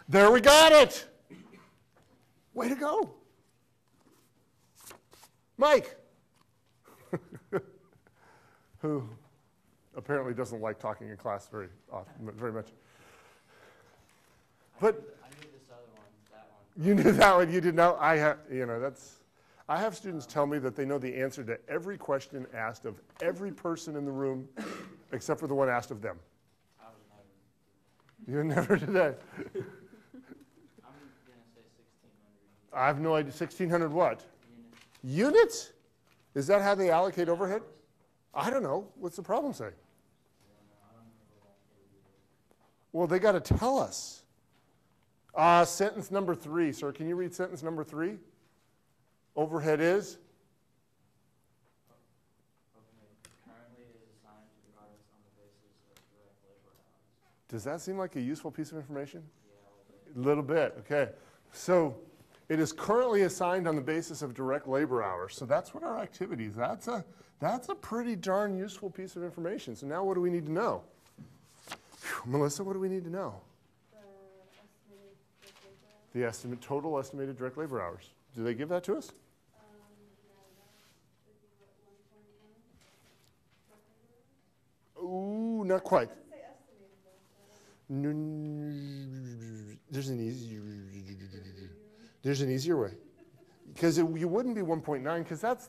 There, we got it. Way to go. Mike, who apparently doesn't like talking in class very much. But I knew this other one, that one. you knew that one. You didn't know. I have students tell me that they know the answer to every question asked of every person in the room, except for the one asked of them. I was never. You never did that. I'm gonna say 1,600. I have no idea. 1,600 what? Units. Units? Is that how they allocate overhead? I don't know. What's the problem say? Well, they got to tell us. Sentence number 3, sir. Can you read sentence number 3? Overhead is? Currently is assigned to products on the basis of direct labor hours. Does that seem like a useful piece of information? Yeah, A little bit, okay. So it is currently assigned on the basis of direct labor hours. So that's what our activity is. That's a pretty darn useful piece of information. So now what do we need to know? Whew, Melissa, what do we need to know? The total estimated direct labor hours. Do they give that to us? Ooh, not quite. There's an easier way. Because you wouldn't be 1.9, because that's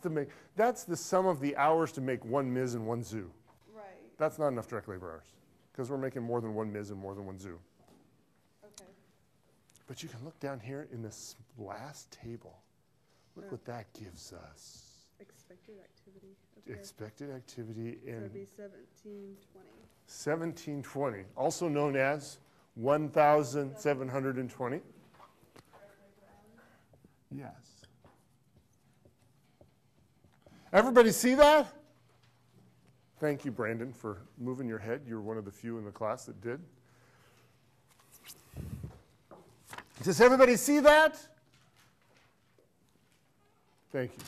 the sum of the hours to make one MIS and one zoo. Right. That's not enough direct labor hours, because we're making more than one MIS and more than one zoo. Okay. But you can look down here in this last table. Look what that gives us. Expected activity. Okay. Expected activity So in it'd be 1720. 1720, also known as 1,720. Yes. Everybody see that? Thank you, Brandon, for moving your head. You're one of the few in the class that did. Does everybody see that? Thank you.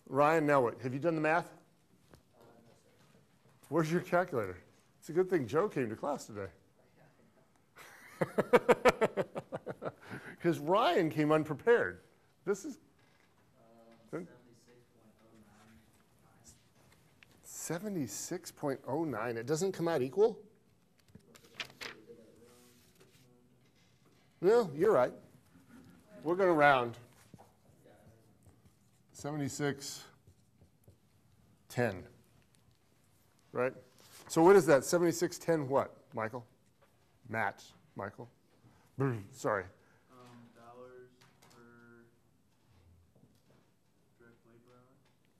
Ryan, now what? Have you done the math? No, sir. Where's your calculator? It's a good thing Joe came to class today. Because Ryan came unprepared. This is 76.09. It doesn't come out equal? No, you're right. We're going to round. 76.10. Right? So what is that? 76.10 what, Michael? Matt, Michael. Sorry. Dollars per direct labor hour.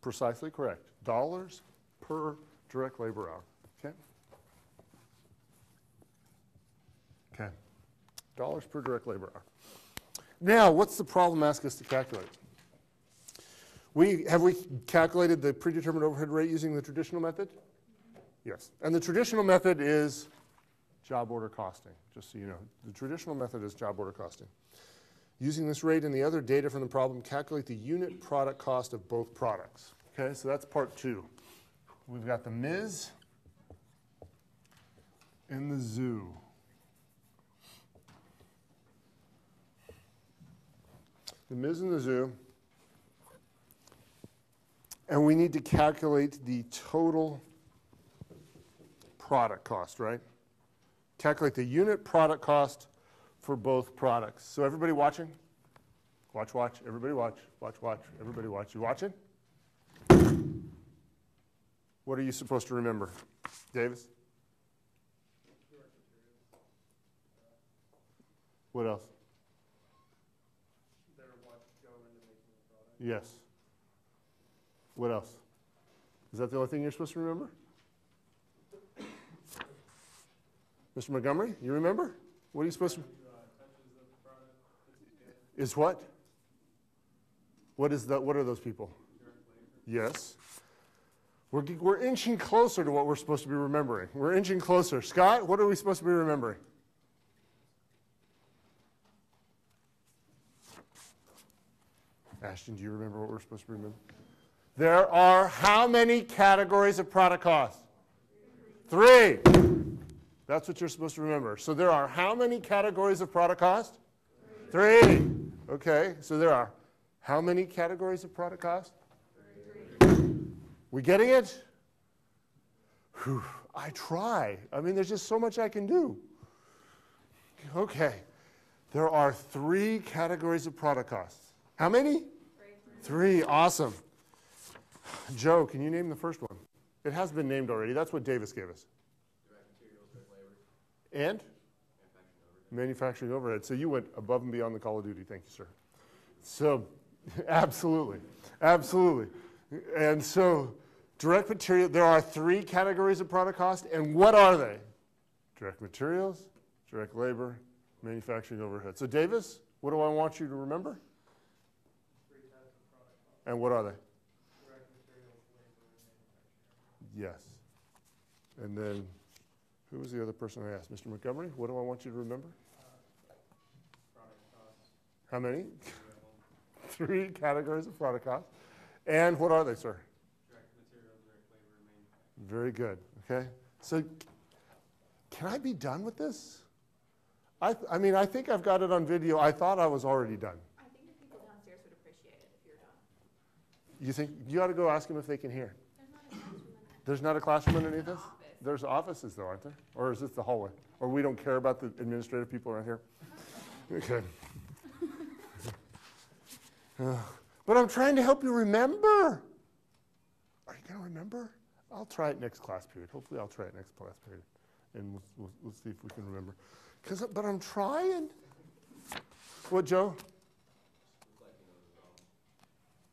Precisely correct. Dollars per direct labor hour. Okay? Okay. Dollars per direct labor hour. Now, what's the problem ask us to calculate? Have we calculated the predetermined overhead rate using the traditional method? Yes. And the traditional method is job order costing, just so you know. The traditional method is job order costing. Using this rate and the other data from the problem, calculate the unit product cost of both products. Okay, so that's part 2. We've got the MIS and the zoo. The MIS and the zoo. And we need to calculate the total product cost, right? Calculate the unit product cost for both products. So everybody watching? Watch, watch. Everybody watch. Watch, watch. Everybody watch. You watching? What are you supposed to remember? Davis? What else? Yes. What else? Is that the only thing you're supposed to remember? Mr. Montgomery, you remember? What are you supposed to? Is what? What is that? What are those people? Yes. We're inching closer to what we're supposed to be remembering. We're inching closer. Scott, what are we supposed to be remembering? Ashton, do you remember what we're supposed to remember? There are how many categories of product cost? 3. That's what you're supposed to remember. So there are how many categories of product cost? Three. Okay, so there are how many categories of product cost? We getting it? Whew, I try. I mean, there's just so much I can do. Okay, there are three categories of product costs. How many? Three, awesome. Joe, can you name the first one? It has been named already. That's what Davis gave us. Direct materials, direct labor. And? Manufacturing overhead. So you went above and beyond the call of duty. Thank you, sir. So, absolutely. Absolutely. And so, direct material, there are three categories of product cost. And what are they? Direct materials, direct labor, manufacturing overhead. So, Davis, what do I want you to remember? Three types of product cost. And what are they? Direct materials, labor, and manufacturing. Yes. And then, who was the other person I asked? Mr. Montgomery, what do I want you to remember? Product costs. How many? Three categories of product cost. And what are they, sir? Direct material, direct labor, and manufacturing. Very good. Okay. So can I be done with this? I mean, I think I've got it on video. I thought I was already done. I think the people downstairs would appreciate it if you're done. You think you ought to go ask them if they can hear? There's not a classroom in it. There's not a classroom underneath this? Office. There's offices though, aren't there? Or is this the hallway? Or we don't care about the administrative people around here? Okay. But I'm trying to help you remember. Are you going to remember? I'll try it next class period. Hopefully I'll try it next class period. And we'll see if we can remember. But I'm trying. What, Joe?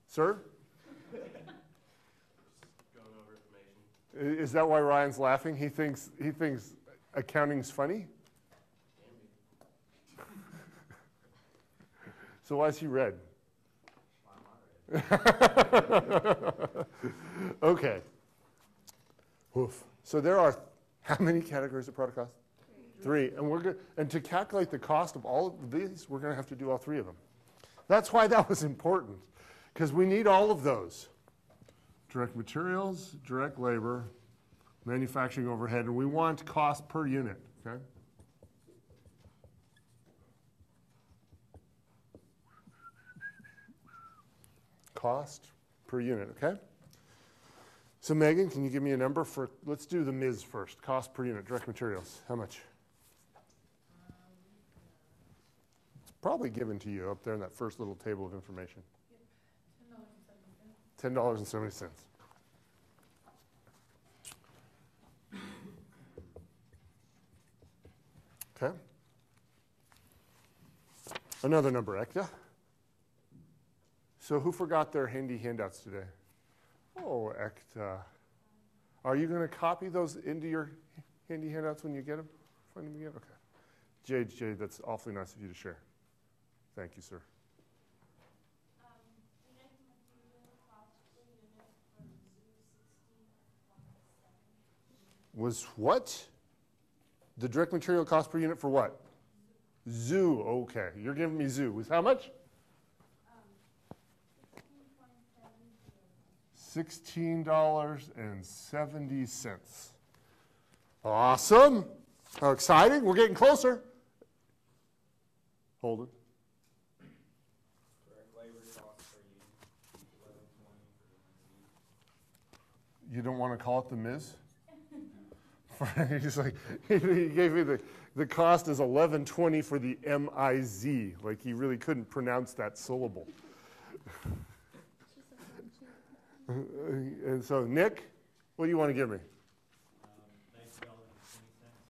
Sir? Going over information. Is that why Ryan's laughing? He thinks accounting's funny? So why is he red? Okay. Oof. So there are how many categories of product cost? Three. And we're good. And to calculate the cost of all of these, we're going to have to do all three of them. That's why that was important, because we need all of those. Direct materials, direct labor, manufacturing overhead, and we want cost per unit, okay? Cost per unit, okay? So Megan, can you give me a number for, let's do the MIS first. Cost per unit, direct materials, how much? It's probably given to you up there in that first little table of information. $10.70. Okay. Another number, Ekta. So who forgot their handy handouts today? Oh, Ekta. Are you going to copy those into your handy handouts when you get them? Find them again? Okay. JJ, that's awfully nice of you to share. Thank you, sir. Was what? The direct material cost per unit for what? Zoo. Okay. You're giving me zoo. Was how much? $16.70. Awesome. How exciting. We're getting closer. Hold it. Direct labor costs per unit, $11.20 for You don't want to call it the Ms.? He's like, he gave me the cost is $11.20 for the M-I-Z. Like he really couldn't pronounce that syllable. And so, Nick, what do you want to give me?